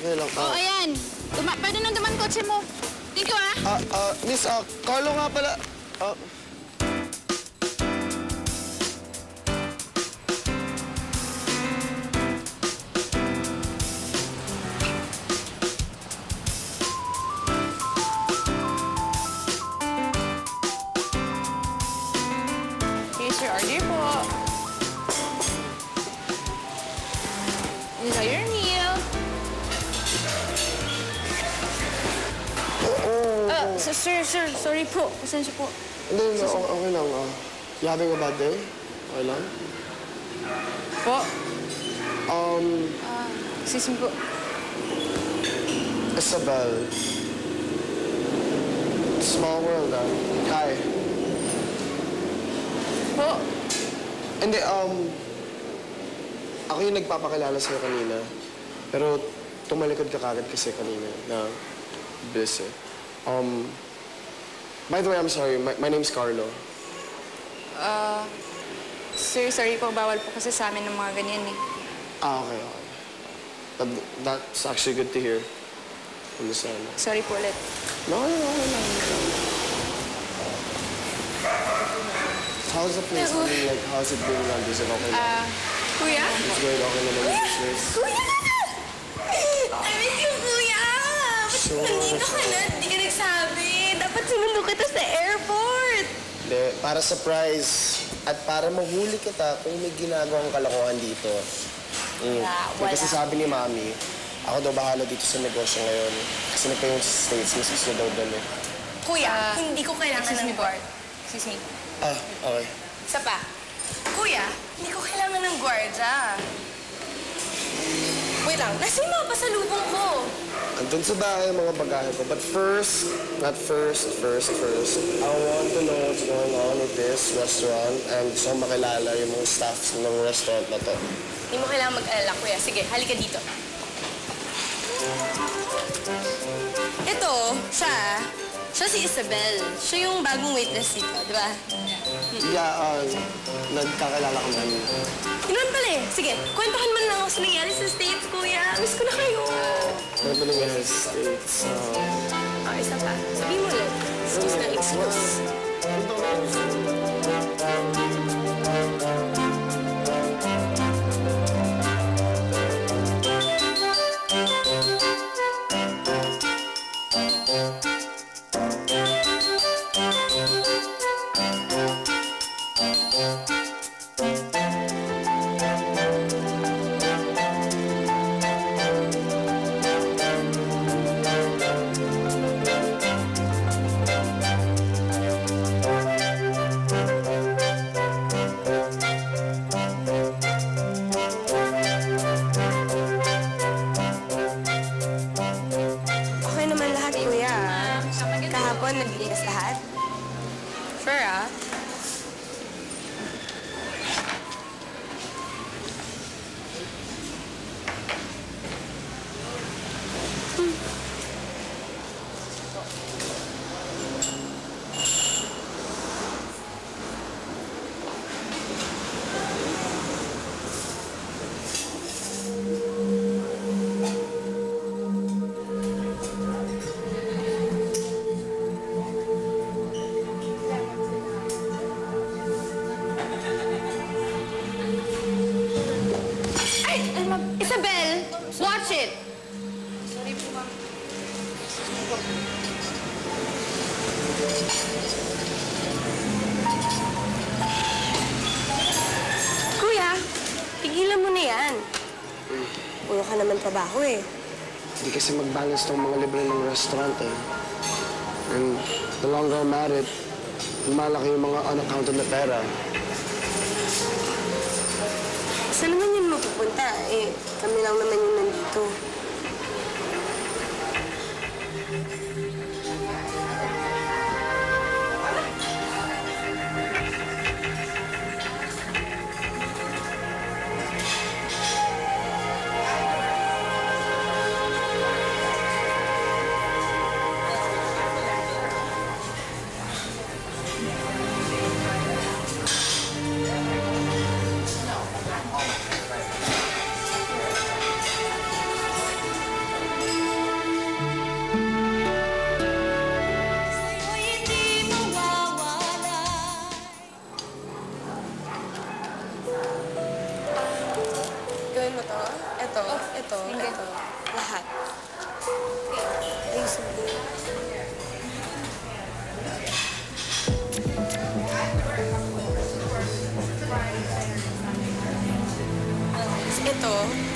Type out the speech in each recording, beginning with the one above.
okay lang. Oh, ayan. Pwede nang duman kotse mo. Thank you, Miss, Carlo nga pala. Here's your order po. Enjoy your meal. Sir, sorry po. Pasensya po. Hindi, okay lang. You having a bad day? Okay lang? Po? Excuse me po. Isabel. Small world, Hi. Po? Hindi, ako yung nagpapakilala sa'yo kanina. Pero tumalikod ka kagad kasi kanina na busy. By the way, I'm sorry. My name's Carlo. Sir, sorry po. Bawal po kasi sa amin ng mga ganyan eh. Okay. That's actually good to hear. Sorry po ulit. No. How's the place? I mean, like, how's it being run? Is it okay lang? Kuya? It's great. Okay naman yung business. Kuya! I miss you, Kuya! Sure. Nandito ka na, hindi ka nagsabi. Dapat sinundo kita sa airport. Hindi, para surprise. At para mahuli kita kung may ginagawang kalokohan dito. Wala. Kasi sabi ni Mami, ako daw bahala dito sa negosyo ngayon. Kasi nagkaroon sa States, mas gusto daw doon eh. Kuya, hindi ko kailangan ng guard. Excuse me. Okay. Isa pa. Kuya, hindi ko kailangan ng gwardiya. Wait lang, nasa yung mga pasalubong ko? Andun sa bahay ang mga bagahe ko. But first, first, I want to know what's going on with this restaurant and gusto kong makilala yung mga staffs ng restaurant na to. Hindi mo kailangan mag-alala, Kuya. Sige, halika dito. Ito, siya si Isabel. Siya yung bagong waitress dito, di ba? Yeah, nagkakilala ko namin. Yun pala eh. Sige, kwentuhan man lang ako sa nangyari sa States, Kuya. Miss ko na kayo. Ano ba nangyari sa States? Isa pa. Sabihin mo ulit. Excuse na excuse. Naglinis lahat? Sure, Isabel, watch it! Sorry po, ma'am. Kuya, tigilan mo na yan. Puro ka naman trabaho eh. Hindi kasi mag-balance tong mga libre ng restaurant eh. And the longer I'm at it, malaki yung mga unaccounted na pera. Saan naman yun mapupunta? Eh, kami lang naman yung nandito.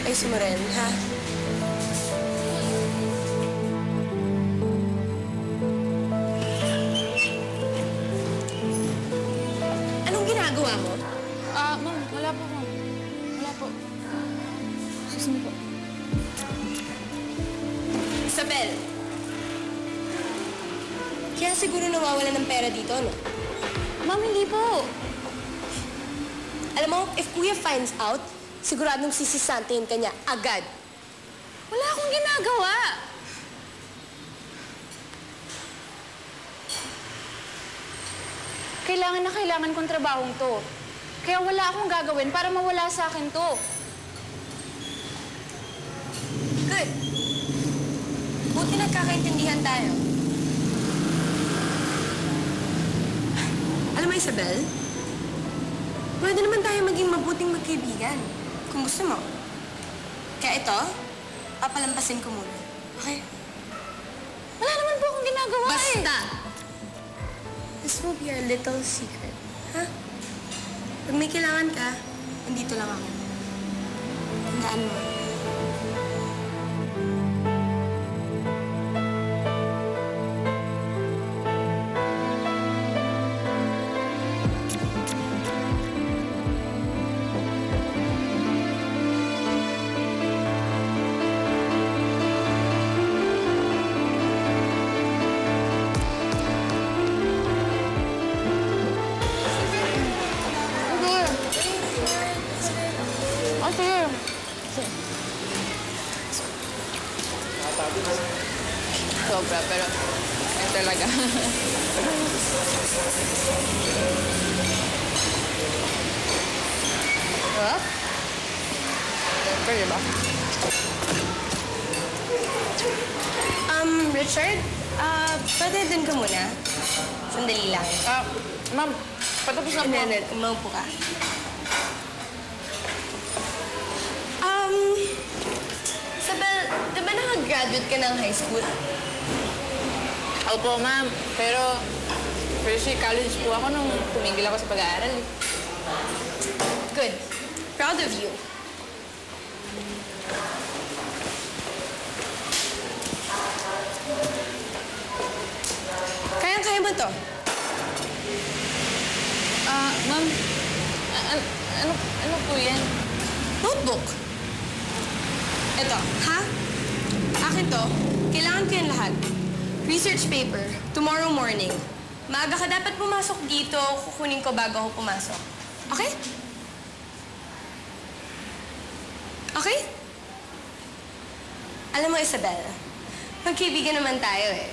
ayos mo rin, ha? Anong ginagawa mo? Ma'am, wala po, ma'am. Wala po. Susunod po. Isabel! Kaya siguro nawawalan ng pera dito, no? Ma'am, hindi po. Alam mo, if Kuya finds out, siguradong sisisantayin ka niya agad. Wala akong ginagawa. Kailangan kong trabahong to. Kaya wala akong gagawin para mawala sa akin to. Good. Buti nagkakaintindihan tayo. Alam mo, Isabel, pwede naman tayo maging mabuting magkaibigan. Kung gusto mo. Kaya ito, papalampasin ko muna. Okay? Wala naman po akong ginagawa eh. Basta! This will be our little secret. Ha? Pag may kailangan ka, nandito lang ako. Tandaan mo. Sobra, pero yan talaga. Huh? Siyempre, diba? Richard, pwede dun ka muna. Sandali lang. Ma'am, patapos na po. Hindi, umaupo ka. Isabel, di ba nakagraduate ka ng high school? Opo, ma'am. Pero, first year college po ako nung tumigil ako sa pag-aaral. Good. Proud of you. Kaya mo to. Ma'am, ano po yan? Notebook. Ito, ha? Akin to. Kailangan ko yan lahat. Research paper, tomorrow morning. Maaga ka dapat pumasok dito. Kukunin ko bago ako pumasok. Okay? Okay? Alam mo, Isabel, magkaibigan naman tayo eh.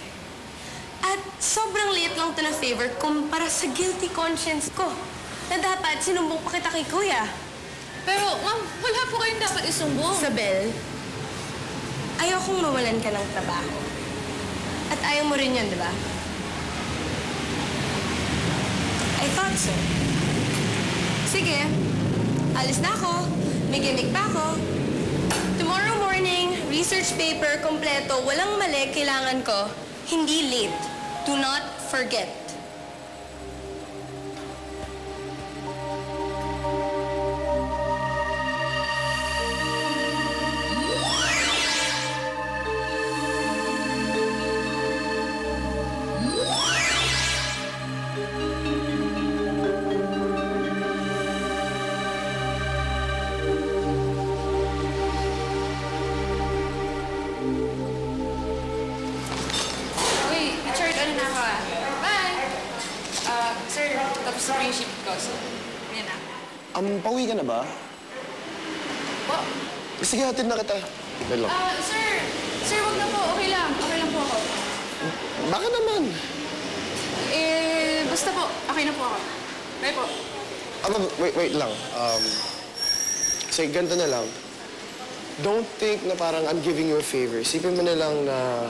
At sobrang liit lang to na favor kumpara sa guilty conscience ko na dapat sinumbong pa kita kay Kuya. Pero, ma'am, wala po kayong dapat isumbong. Isabel, ayokong mawalan ka ng trabaho. At ayaw mo rin yun, di ba? I thought so. Sige, alis na ako. May gimmick pa ako. Tomorrow morning, research paper, kompleto, walang mali, kailangan ko. Hindi late. Do not forget. Uy, Richard, ano na ako ah? Bye! Sir, tapos na po yung shift ko. So, yan na. Pauwi ka na ba? Po? Sige, hatid na kita. Dalo. Sir! Sir, wag na po. Okay lang. Okay lang po ako. Baka naman. Basta po. Okay na po ako. Bye po. Wait lang. Sige, ganito na lang. Don't think na parang I'm giving you a favor. Isipin mo na lang na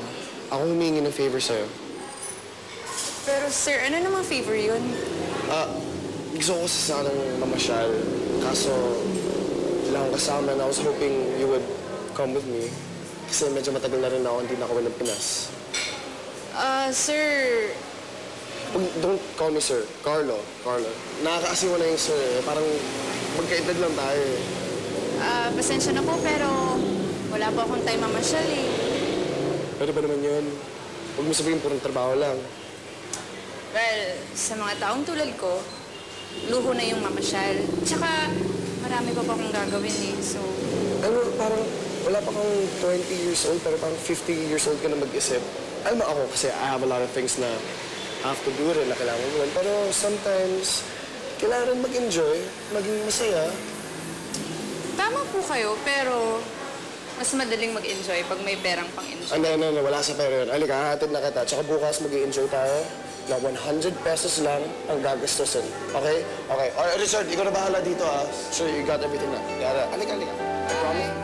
ako humingi ng favor sa'yo. Pero sir, ano namang favor yun? Gusto ko kasi sanang mamasyal. Kaso, wala akong kasama and I was hoping you would come with me. Kasi medyo matagal na rin ako hindi nakawin ng Pinas. Sir... Don't call me sir. Carlo. Nakakaasiwa na yung sir eh. Parang magkaedad lang tayo eh. Pasensya na po, pero wala po akong time mamasyal eh. Pwede ba naman yun? Huwag mo sabihin purong trabaho lang. Well, sa mga taong tulad ko, luho na yung mamasyal. Tsaka, marami pa akong gagawin eh, so... Ano, parang wala pa kang 20 years old, pero parang 50 years old ka na mag-isip. Alam mo ako, kasi I have a lot of things na I have to do rin na kailangan gawin. Pero sometimes, kailangan rin mag-enjoy, maging masaya. Tama po kayo, pero mas madaling mag-enjoy pag may perang pang-enjoy. Ano, wala sa pera yun. Halika, hahatid na kita. Tsaka bukas mag-enjoy tayo na 100 pesos lang ang gagastusin. Okay? Okay. Alright, Richard, ikaw na bahala dito, ha? Sure, you got everything na. Yara, halika. I promise.